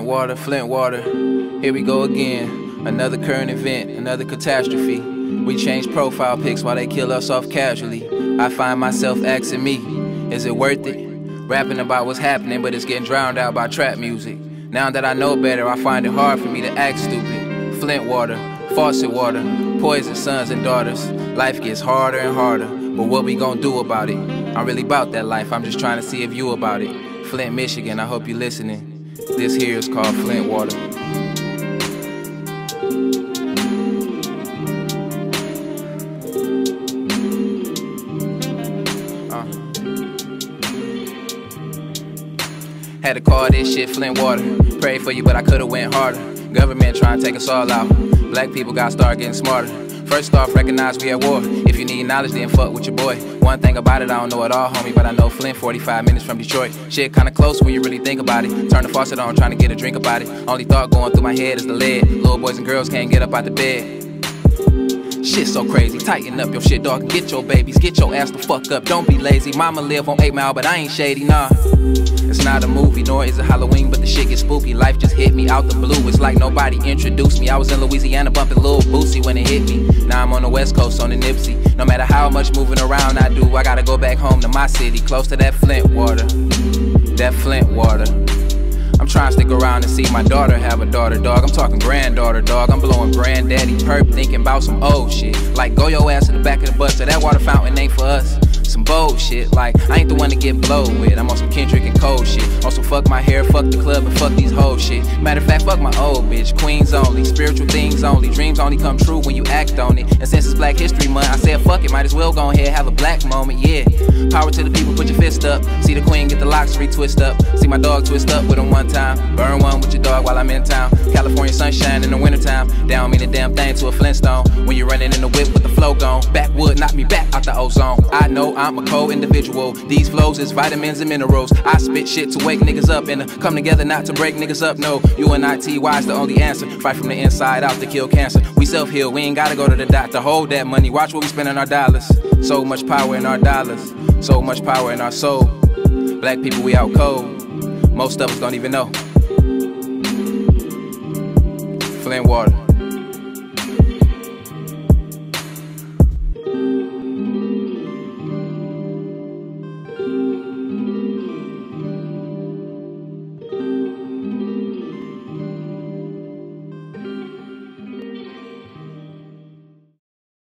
Flint water. Here we go again. Another current event, another catastrophe. We change profile pics while they kill us off casually. I find myself asking me, is it worth it? Rapping about what's happening, but it's getting drowned out by trap music. Now that I know better, I find it hard for me to act stupid. Flint water, faucet water, poison sons and daughters. Life gets harder and harder, but what we gonna do about it? I'm really about that life, I'm just trying to see if you about it. Flint, Michigan, I hope you're listening. This here is called Flint water. Had to call this shit Flint water. Prayed for you, but I could've went harder. Government trying to take us all out. Black people gotta start getting smarter. First off, recognize we at war. If you need knowledge, then fuck with your boy. One thing about it, I don't know it all, homie, but I know Flint, 45 minutes from Detroit. Shit kinda close when you really think about it. Turn the faucet on, trying to get a drink about it. Only thought going through my head is the lead. Little boys and girls can't get up out the bed. Shit so crazy, tighten up your shit, dog, and get your babies. Get your ass the fuck up, don't be lazy. Mama live on 8 Mile, but I ain't shady, nah. It's not a movie, nor is it Halloween, but the shit gets spooky. Life just hit me out the blue, it's like nobody introduced me. I was in Louisiana bumping Lil Boosie when it hit me. Now I'm on the West Coast on the Nipsey. No matter how much moving around I do, I gotta go back home to my city, close to that Flint water. That Flint water. I'm trying to stick around and see my daughter have a daughter, dog. I'm talking granddaughter, dog. I'm blowing granddaddy perp, thinking about some old shit. Like, go your ass to the back of the bus, so that water fountain ain't for us. Some bold shit, like, I ain't the one to get blowed with. I'm on some Kendrick and Cole shit. Also, fuck my hair, fuck the club, and fuck these whole shit. Matter of fact, fuck my old bitch. Queens only, spiritual things only. Dreams only come true when you act on it. And since it's Black History Month, I said fuck it, might as well go ahead, have a black moment, yeah. Power to the people, put your fist up. See the queen get the locks retwist up. See my dog twist up with him one time. Burn one with your dog while I'm in town. California sunshine in the wintertime. Down mean a damn thing to a Flintstone. When you're running in the whip with the flow gone. Backwood knock me back out the ozone. I know I'm a cold individual. These flows is vitamins and minerals. I spit shit to wake niggas up and come together not to break niggas up. No, UNITY is the only answer. Fight from the inside out to kill cancer. We self-heal, we ain't gotta go to the doctor. Hold that money, watch what we spending our dollars. So much power in our dollars, so much power in our soul. Black people, we out cold. Most of us don't even know. Flint water.